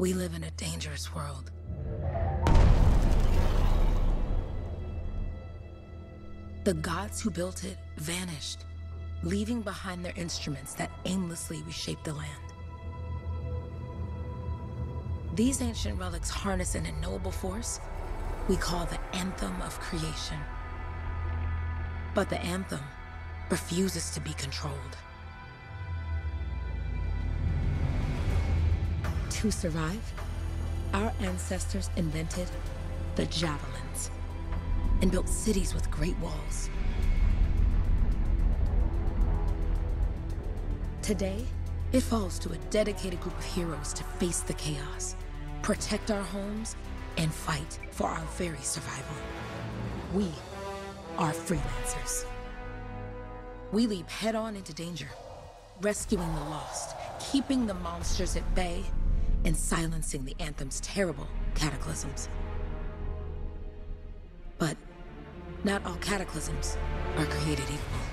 We live in a dangerous world. The gods who built it vanished, leaving behind their instruments that aimlessly reshaped the land. These ancient relics harness an unknowable force we call the Anthem of creation. But the Anthem refuses to be controlled. To survive, our ancestors invented the javelins and built cities with great walls. Today, it falls to a dedicated group of heroes to face the chaos, protect our homes, and fight for our very survival. We are freelancers. We leap head-on into danger, rescuing the lost, keeping the monsters at bay, and silencing the Anthem's terrible cataclysms. But not all cataclysms are created equal.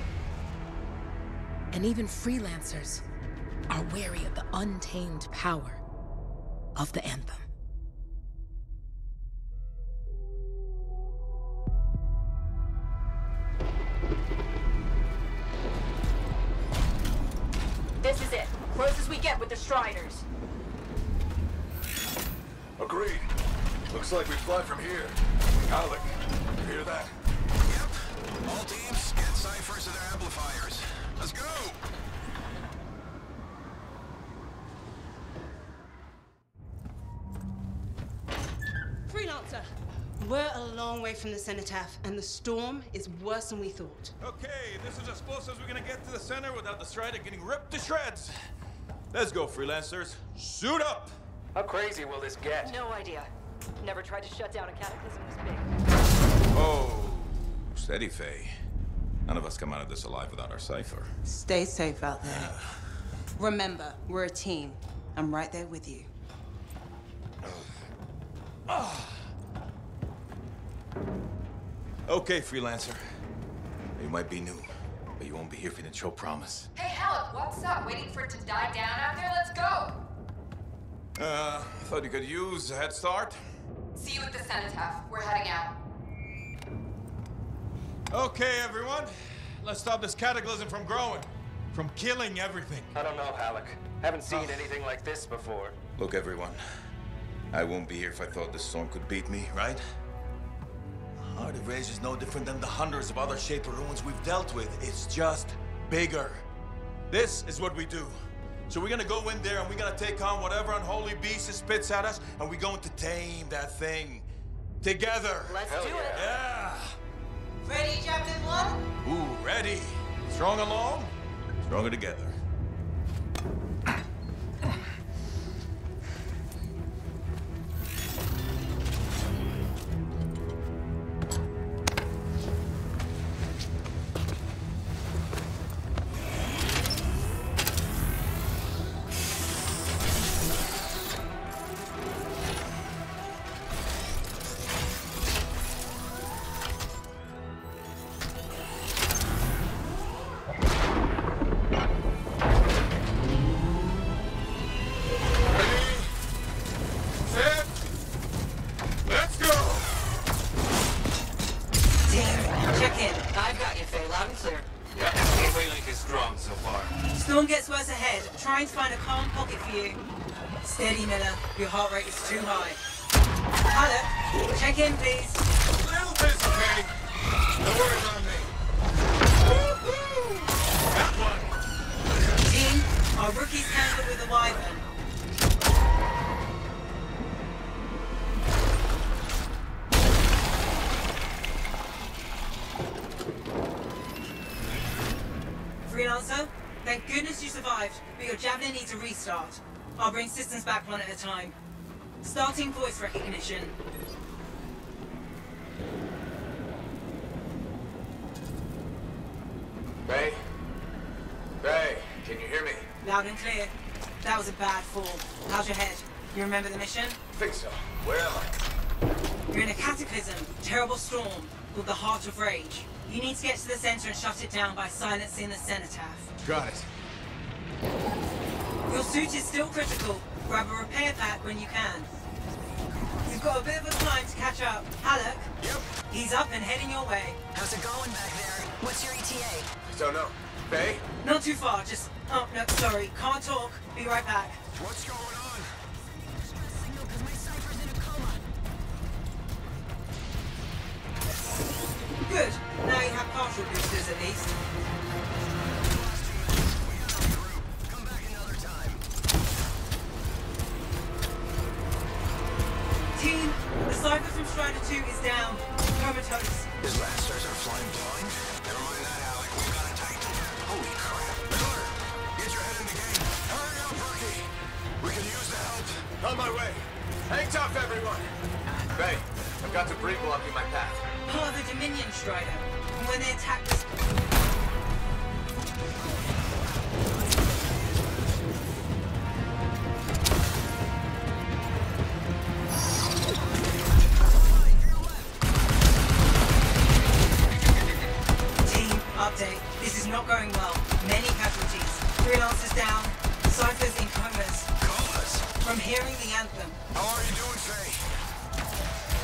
And even freelancers are wary of the untamed power of the Anthem. This is it. Closest we get with the Striders. Agreed. Looks like we fly from here. Relic, you hear that? Yep. All teams, get ciphers to their amplifiers. Let's go! Freelancer, we're a long way from the cenotaph, and the storm is worse than we thought. Okay, this is as close as we're gonna get to the center without the Strider getting ripped to shreds. Let's go, freelancers. Suit up! How crazy will this get? No idea. Never tried to shut down a cataclysm this big. Oh, steady, Faye. None of us come out of this alive without our cipher. Stay safe out there. Remember, we're a team. I'm right there with you. Okay, freelancer. You might be new, but you won't be here if you didn't show promise. Hey, Relic, what's up? Waiting for it to die down out there? Let's go! Thought you could use a head start. See you at the cenotaph. We're heading out. Okay, everyone. Let's stop this cataclysm from growing, from killing everything. I don't know, Relic. Haven't seen anything like this before. Look, everyone. I won't be here if I thought this storm could beat me, right? Heart of Rage is no different than the hundreds of other Shaper ruins we've dealt with. It's just bigger. This is what we do. So we're gonna go in there and we're gonna take on whatever unholy beast it spits at us, and we're going to tame that thing. Together. Let's do it. Yeah. Ready, Javelin 1? Ooh, ready. Strong alone, stronger together. Storm gets worse ahead. Trying to find a calm pocket for you. Steady, Miller. Your heart rate is too high. Hello. Check in, please. A little busy, Penny. No worries on me. That one. Team, our rookies handled with a wyvern. Freelancer, thank goodness you survived, but your Javelin needs a restart. I'll bring systems back one at a time. Starting voice recognition. Ray? Ray, can you hear me? Loud and clear. That was a bad fall. How's your head? You remember the mission? Think so. Where am I? You're in a cataclysm, terrible storm, called the Heart of Rage. You need to get to the center and shut it down by silencing the cenotaph. Got it. Your suit is still critical. grab a repair pack when you can. You've got a bit of a climb to catch up. Halleck? Yep. He's up and heading your way. How's it going back there? What's your ETA? Don't know. Faye? Not too far, just... Oh, no, sorry. Can't talk. Be right back. What's going on? Signal because my Cypher's in a coma. Good. Now you have partial boosters at least. Come back another time. Team, the Cypher from Strider 2 is down. Comatose. His lancers are flying blind? Never mind that, Alec. We've got it tight. Holy crap. Miller, get your head in the game. Hurry up, Rookie. We can use the help. On my way. Hang tough, everyone. Faye, I've got debris blocking my path. Part of the Dominion Strider. And when they attack this... Team, update. This is not going well. Many casualties. Freelancers down. Cyphers in comas. Comas? From hearing the anthem. How are you doing, Faye?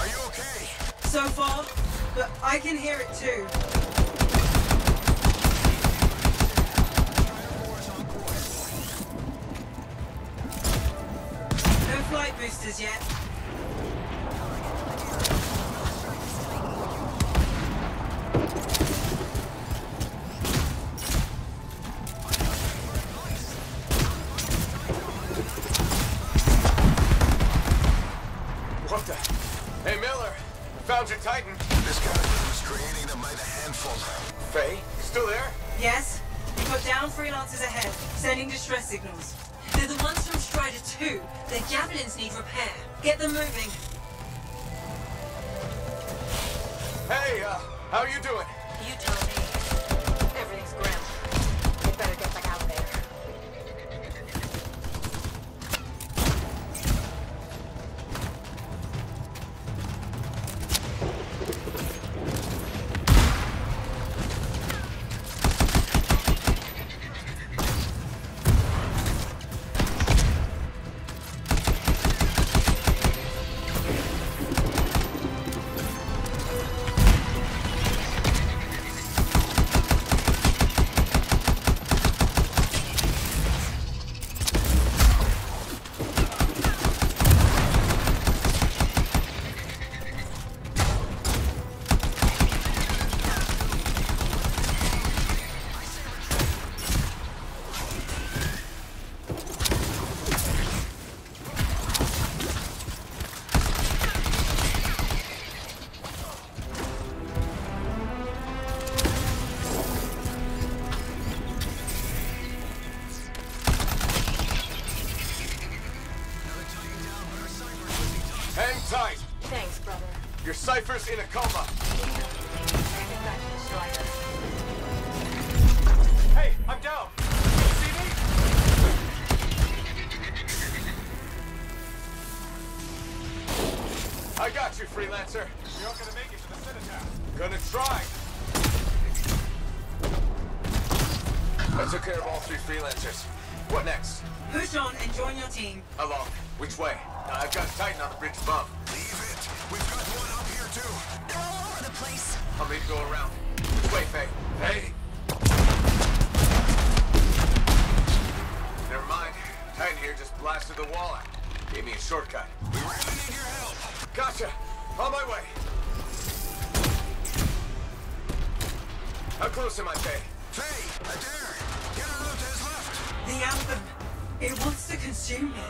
Are you okay? So far, but I can hear it too. No flight boosters yet. What the? Hey, Miller. Found your Titan. This cataclysm is creating them by the handful. Faye, you still there? Yes, we've got down freelancers ahead, sending distress signals. They're the ones from Strider 2. Their javelins need repair. Get them moving. Hey, how you doing? You tell me. Everything's grim. We better get back out there. Hang tight. Thanks, brother. Your Cypher's in a coma. Heading back to the Strider. Hey, I'm down. You see me? I got you, freelancer. You're not gonna make it to the Cenotaph. Gonna try. I took care of all 3 freelancers. What next? Push on and join your team. How long? Which way? I've got a Titan on the bridge above. Leave it. We've got one up here, too. They're all over the place. I'll need to go around. Which way, Faye? Hey! Never mind. Titan here just blasted the wall out. Gave me a shortcut. We really need your help. Gotcha! On my way! How close am I, Faye? Faye, I dare. Get a route to his left. The anthem. It wants to consume me.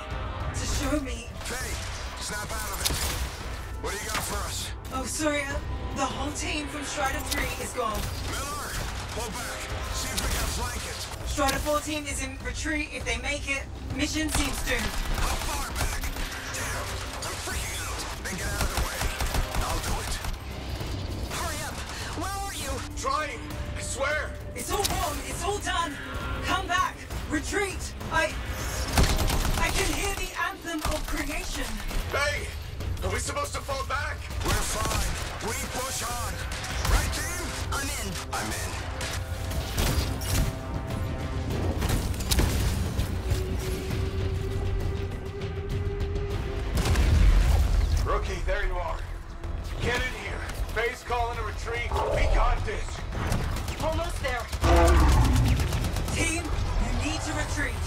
To show me... Faye, snap out of it. What do you got for us? Oh, sorry. The whole team from Strider 3 is gone. Miller, pull back. See if we can flank it. Strider 14 is in retreat. If they make it, mission seems doomed. How far back? Damn, I'm freaking out. Then get out of the way. I'll do it. Hurry up. Where are you? Trying! I swear! It's all wrong. It's all done. Come back. Retreat. I can hear the anthem of creation. Hey! Are we supposed to fall back? We're fine. We push on. Right, team? I'm in. I'm in. is. Almost there. Team, you need to retreat.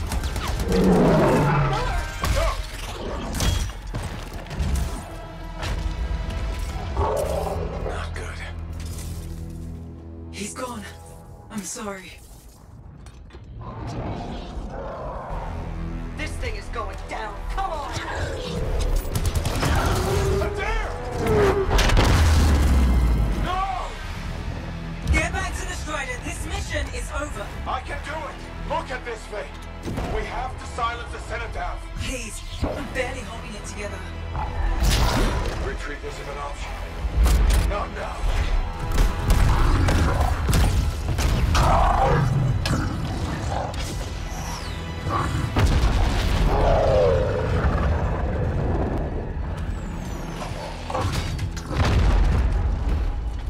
Not good. He's gone. I'm sorry. This thing is going down. Come on. Adair! No! Get back to the Strider. This mission is over. I can do it! Look at this, Faye! We have to silence the Cenotaph! Please, I'm barely holding it together. Retreat isn't an option. Not now.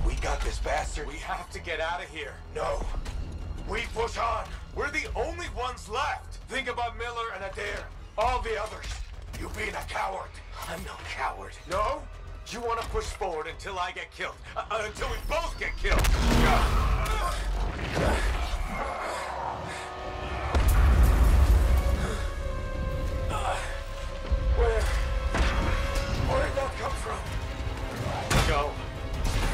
We got this bastard. We have to get out of here. No. We push on. We're the only ones left. Think about Miller and Adair. All the others. You being a coward. I'm no coward. No? You want to push forward until I get killed. Until we both get killed. Where did that come from? Go.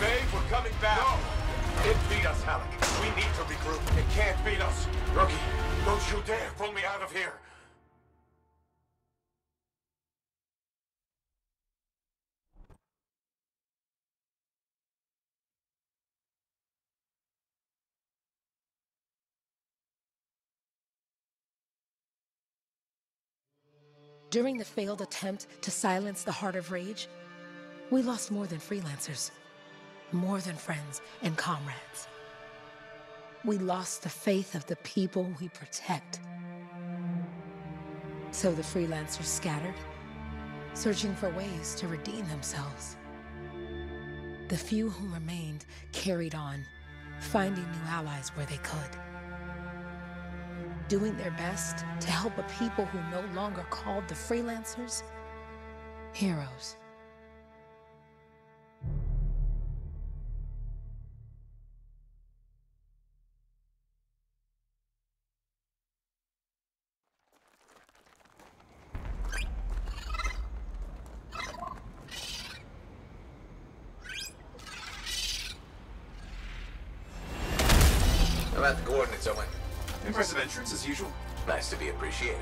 Babe, we're coming back. No. It beat us, Halleck. We need to regroup. It can't beat us. Rookie, don't you dare pull me out of here. During the failed attempt to silence the Heart of Rage, we lost more than freelancers, more than friends and comrades. We lost the faith of the people we protect. So the freelancers scattered, searching for ways to redeem themselves. The few who remained carried on, finding new allies where they could. Doing their best to help a people who no longer called the freelancers heroes. How about the coordinates, Owen? Impressive entrance, as usual. Nice to be appreciated.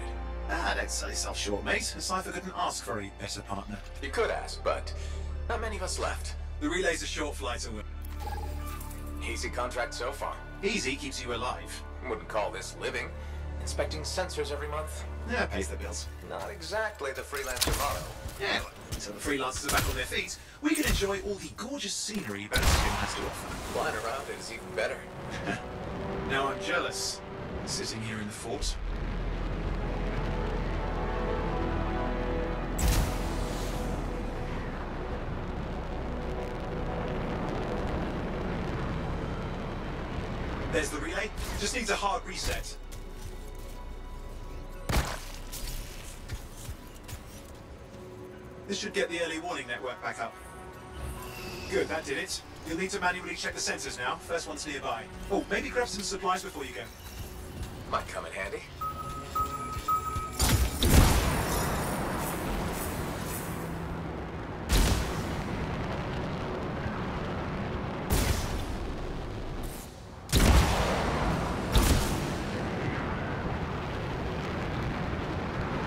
Don't sell yourself short, mate. A cipher couldn't ask for a better partner. You could ask, but not many of us left. The relay's a short flight away. Easy contract so far. Easy keeps you alive. Wouldn't call this living. Inspecting sensors every month? Yeah, pays the bills. Not exactly the freelancer motto. Yeah, well, until the freelancers are back on their feet, we can enjoy all the gorgeous scenery Bastion has to offer. Flying around it is even better. Now I'm jealous, sitting here in the fort. There's the relay. Just needs a hard reset. This should get the early warning network back up. Good, that did it. You'll need to manually check the sensors now. First one's nearby. Oh, maybe grab some supplies before you go. Might come in handy.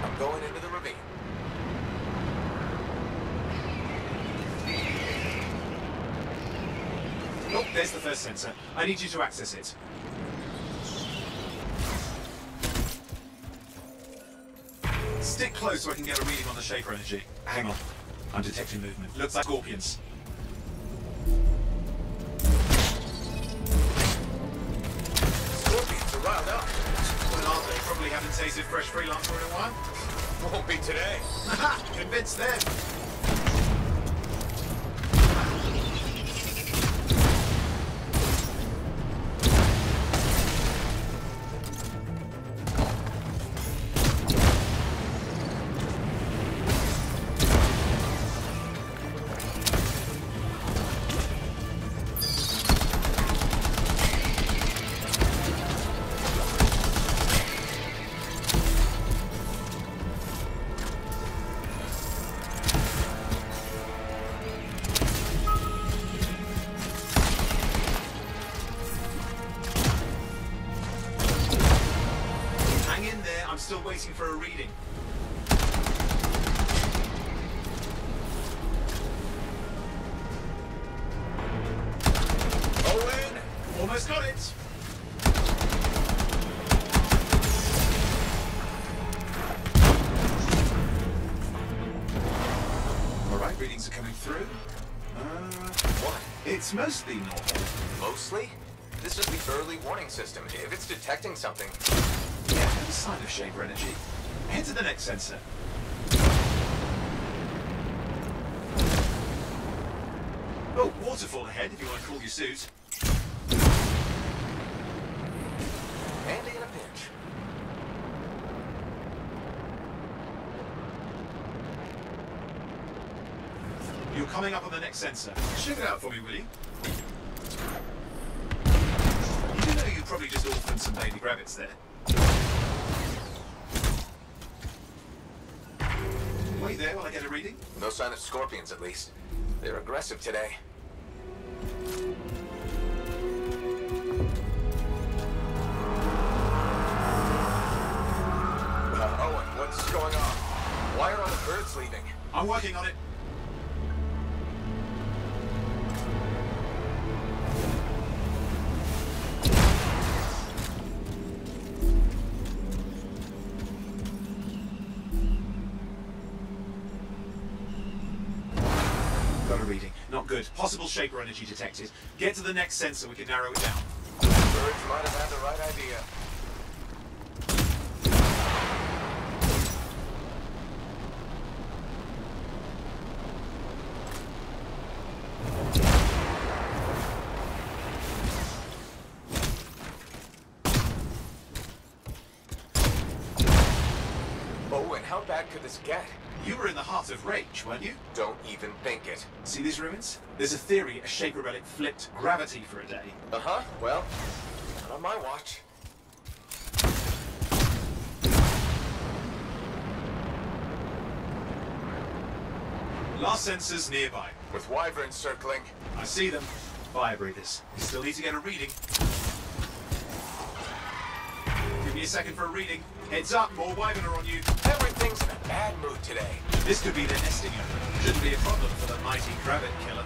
I'm going into the ravine. Oh, there's the first sensor. I need you to access it. Stick close so I can get a reading on the Shaper energy. Hang on. I'm detecting movement. Looks like scorpions. Scorpions are riled up. Well, aren't they? Probably haven't tasted fresh freelancer in a while. Won't be today. Haha! Convinced them. still waiting for a reading. Owen! Almost got it! Alright, readings are coming through. What? It's mostly normal. Mostly? This is the early warning system. If it's detecting something... Yeah, no sign of Shaper energy. Head to the next sensor. Oh, waterfall ahead if you want to cool your suit. Handy in a pinch. You're coming up on the next sensor. Check it out for me, will you? You do know you probably just orphaned some baby rabbits there. Wait there while I get a reading. No sign of scorpions, at least. They're aggressive today. Owen, what's going on? Why are all the birds leaving? I'm working on it. Got a reading. Not good. Possible Shaper energy detected. Get to the next sensor, we can narrow it down. Birds might have had the right idea. Owen, how bad could this get? You were in the heart of Rage, weren't you? Don't even think it. See these ruins? There's a theory a Shaper relic flipped gravity for a day. Uh-huh, well, not on my watch. Last sensors nearby. With wyverns circling. I see them. Fire breathers. You still need to get a reading. Give me a second for a reading. Heads up, more wyvern are on you. Everything's in a bad mood today. This could be their nesting area. Shouldn't be a problem for the mighty rabbit killer.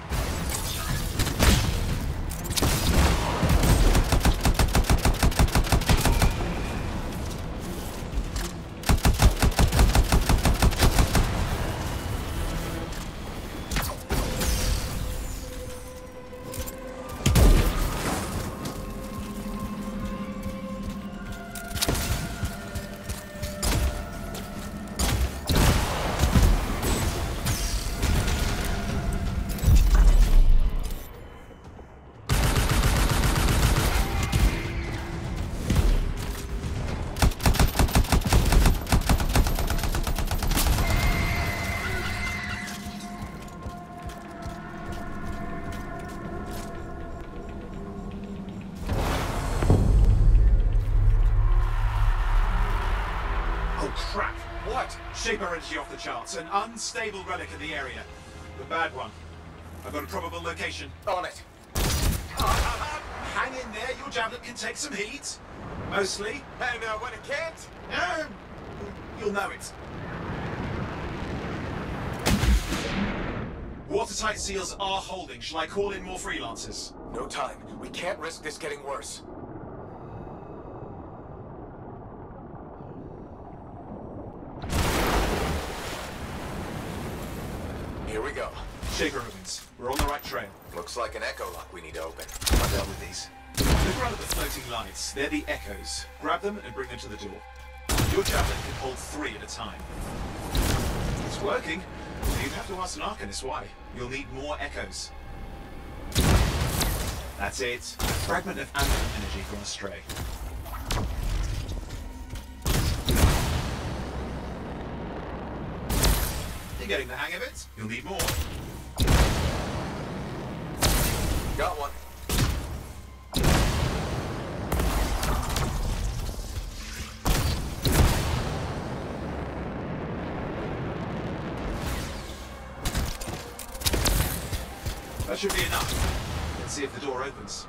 Crap! What? Shaper energy off the charts. An unstable relic in the area. The bad one. I've got a probable location. On it. Hang in there, your javelin can take some heat. Mostly. And when it can't? You'll know it. Watertight seals are holding. Shall I call in more freelancers? No time. We can't risk this getting worse. Here we go. Shaper ruins. We're on the right trail. Looks like an echo lock we need to open. I dealt with these. Look around at the floating lights. They're the echoes. Grab them and bring them to the door. Your javelin can hold 3 at a time. It's working. You'd have to ask an Arcanist why. You'll need more echoes. That's it. A fragment of Anthem energy gone astray. You're getting the hang of it. You'll need more. Got one. That should be enough. Let's see if the door opens.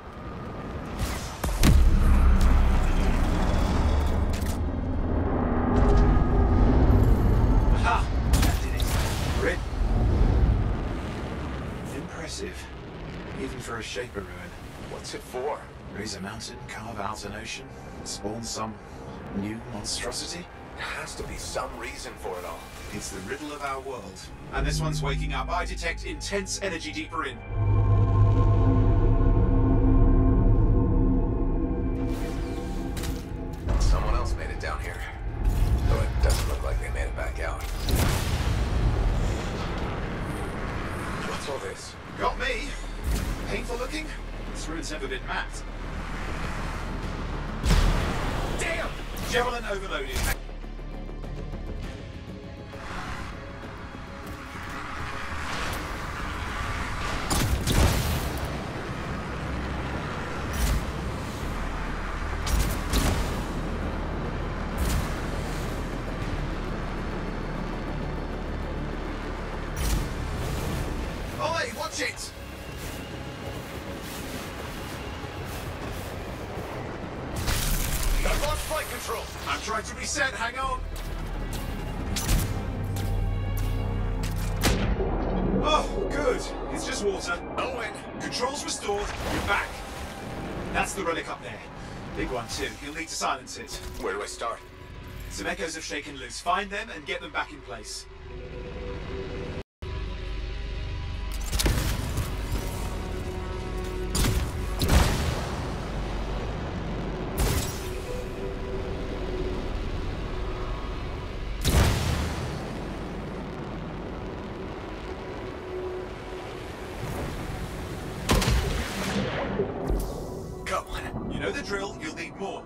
Shaper ruin. What's it for? Raise a mountain, carve out an ocean, spawn some new monstrosity? There has to be some reason for it all. It's the riddle of our world. And this one's waking up. I detect intense energy deeper in. Someone else made it down here. Though it doesn't look like they made it back out. What's all this? Got me. Painful looking. This ruin's never been mapped. Damn! Javelin overloaded. Oi, watch it! I've lost flight control. I'm trying to reset, hang on. Oh, good. It's just water. Owen! Controls restored. You're back. That's the relic up there. Big one too. You'll need to silence it. Where do I start? Some echoes have shaken loose. Find them and get them back in place. Come on. You know the drill. You'll need more.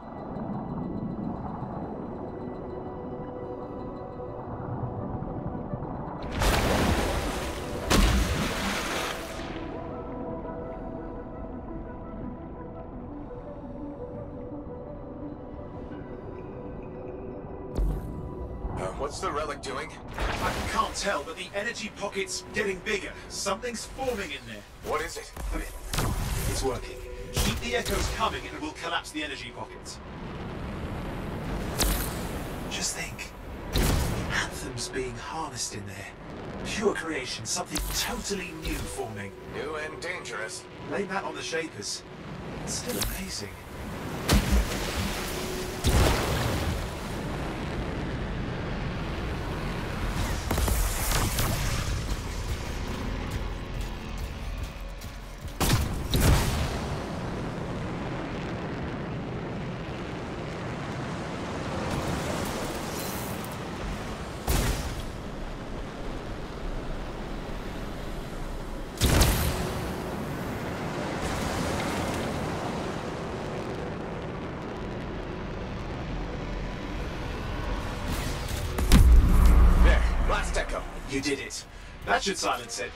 What's the relic doing? I can't tell, but the energy pocket's getting bigger. Something's forming in there. What is it? Come in. It's working. Keep the echoes coming and we'll collapse the energy pocket. Just think. Anthem's being harnessed in there. Pure creation, something totally new forming. New and dangerous. Blame that on the Shapers. It's still amazing. Last echo. You did it. That should silence it.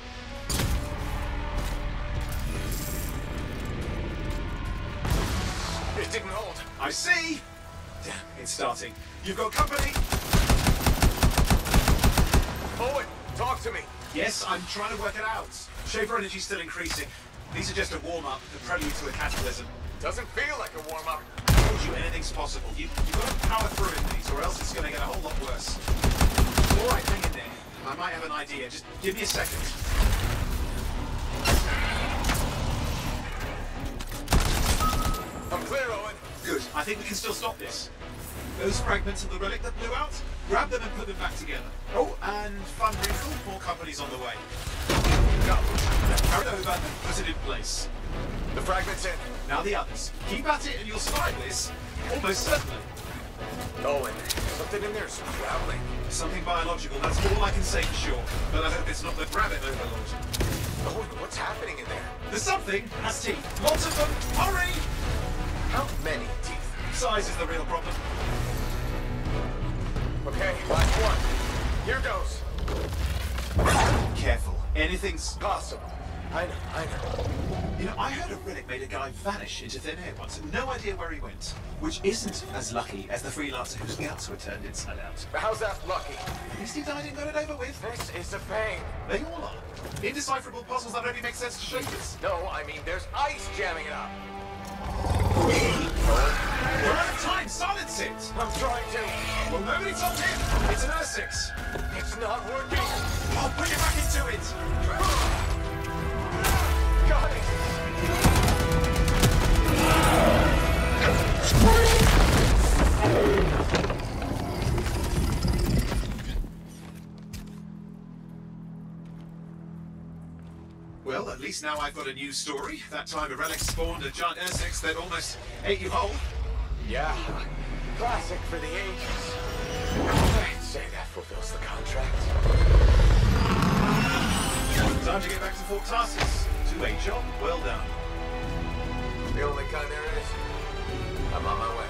It didn't hold. I see! Damn, it's starting. You've got company! Owen, talk to me. Yes, I'm trying to work it out. Shaper energy's still increasing. These are just a warm-up, the prelude to a cataclysm. Doesn't feel like a warm-up. I told you anything's possible. You've got to power through in these, or else it's going to get a whole lot worse. All right, hang in there. I might have an idea. Just give me a second. I'm clear, Owen. Good. I think we can still stop this. Those fragments of the relic that blew out, grab them and put them back together. Oh, and fun wrinkle, more companies on the way. Go. Carry it over and put it in place. The fragment's in. Now the others. Keep at it and you'll survive this. Almost certainly. Owen, something in there's growling. Something biological, that's all I can say for sure. But I hope it's not the rabbit overlord. Owen, what's happening in there? There's something has teeth. Lots of them. Hurry! How many teeth? Size is the real problem. Okay, last one. Here goes. Careful. Anything's Possible. I know. You know, I heard a relic made a guy vanish into thin air once, and no idea where he went. Which isn't as lucky as the freelancer whose guts were turned inside out. But how's that lucky? At least he died and got it over with. This is a pain. They all are. Indecipherable puzzles that only make sense to Shapers. No, I mean there's ice jamming it up. We're out of time. Silence it. I'm trying to. Well, nobody told him. It's an R6. It's not working. I'll put you back into it. Got it. least now I've got a new story. That time a Relic spawned a giant insect that almost ate you whole. Yeah, classic for the ages. I'd say that fulfills the contract. Time to get back to Fort Tarsis. To a job well done. The only kind there is. I'm on my way.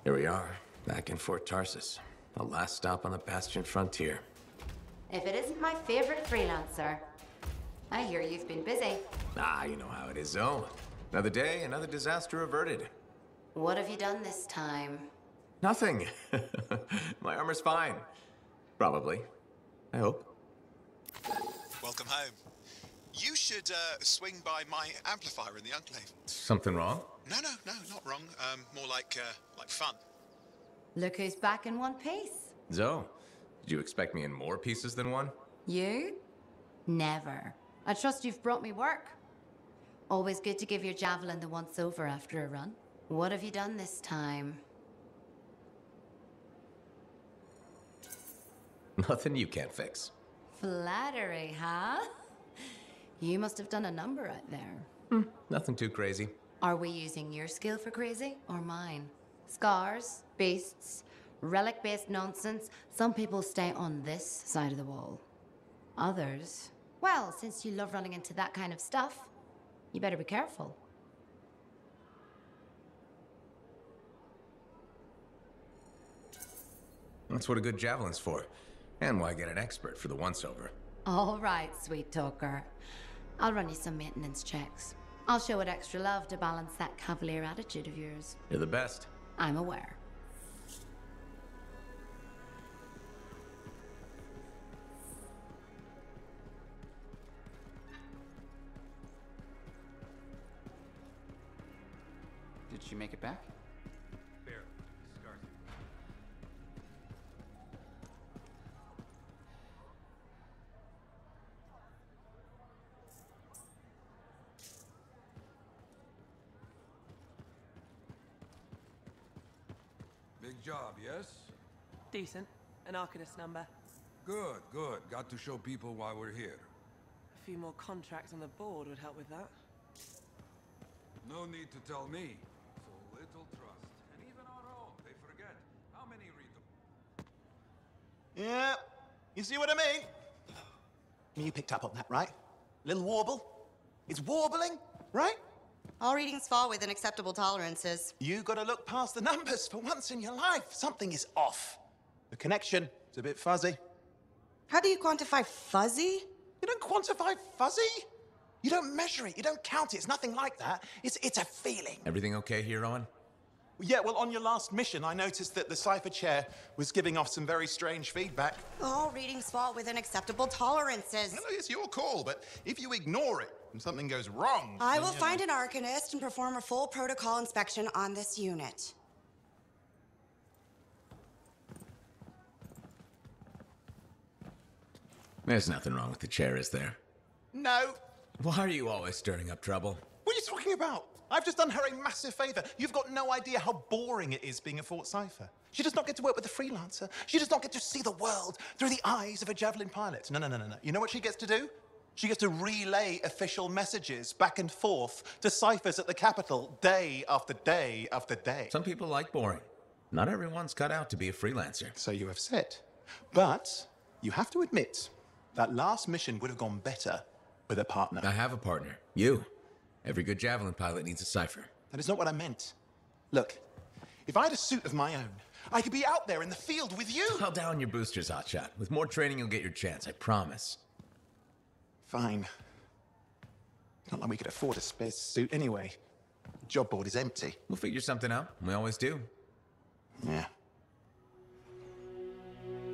Here we are, back in Fort Tarsis. The last stop on the Bastion frontier. If it isn't my favorite freelancer. I hear you've been busy. Ah, you know how it is, Zoe. Another day, another disaster averted. What have you done this time? Nothing. My armor's fine. Probably. I hope. Welcome home. You should swing by my amplifier in the Enclave. Something wrong? No, not wrong. More like fun. Look who's back in one piece. Zoe, did you expect me in more pieces than one? You? Never. I trust you've brought me work. Always good to give your javelin the once-over after a run. What have you done this time? Nothing you can't fix. Flattery, huh? You must have done a number out there. Nothing too crazy. Are we using your skill for crazy or mine? Scars, beasts, relic-based nonsense. Some people stay on this side of the wall. Others, well, since you love running into that kind of stuff, you better be careful. That's what a good javelin's for. And why get an expert for the once-over. All right, sweet talker. I'll run you some maintenance checks. I'll show it extra love to balance that cavalier attitude of yours. You're the best. I'm aware. Did she make it back? Barely. Scars. Big job, yes? Decent. An Arcanist number. Good, good. Got to show people why we're here. A few more contracts on the board would help with that. No need to tell me. So little trust. And even our own, they forget. How many read them? Yeah, you see what I mean? You picked up on that, right? Little warble? It's warbling, right? All readings fall within acceptable tolerances. You gotta look past the numbers for once in your life. Something is off. The connection is a bit fuzzy. How do you quantify fuzzy? You don't quantify fuzzy? You don't measure it, you don't count it, it's nothing like that. It's a feeling. Everything okay here, Owen? Yeah, well, on your last mission, I noticed that the Cypher Chair was giving off some very strange feedback. All readings fall within acceptable tolerances. Well, it's your call, but if you ignore it and something goes wrong... I will find an Arcanist and perform a full protocol inspection on this unit. There's nothing wrong with the chair, is there? No. Why are you always stirring up trouble? What are you talking about? I've just done her a massive favor. You've got no idea how boring it is being a Fort Cypher. She does not get to work with a freelancer. She does not get to see the world through the eyes of a Javelin pilot. No. You know what she gets to do? She gets to relay official messages back and forth to ciphers at the capital day after day after day. Some people like boring. Not everyone's cut out to be a freelancer. So you have said. But you have to admit, that last mission would have gone better with a partner. I have a partner. You. Every good Javelin pilot needs a cipher. That is not what I meant. Look, if I had a suit of my own, I could be out there in the field with you. Dial down your boosters, Hotshot. With more training, you'll get your chance, I promise. Fine. Not like we could afford a spare suit anyway. The job board is empty. We'll figure something out. We always do. Yeah.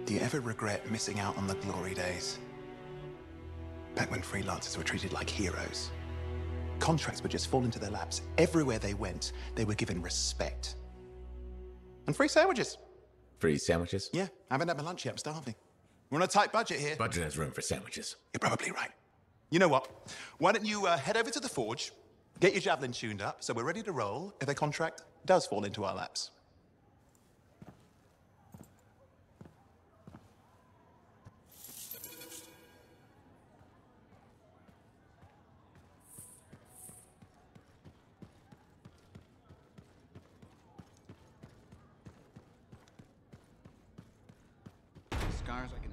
Do you ever regret missing out on the glory days? Back when freelancers were treated like heroes. Contracts would just fall into their laps. Everywhere they went, they were given respect. And free sandwiches. Free sandwiches? Yeah, I haven't had my lunch yet. I'm starving. We're on a tight budget here. Budget has room for sandwiches. You're probably right. You know what? Why don't you head over to the forge, get your Javelin tuned up, so we're ready to roll if a contract does fall into our laps. Scars, I can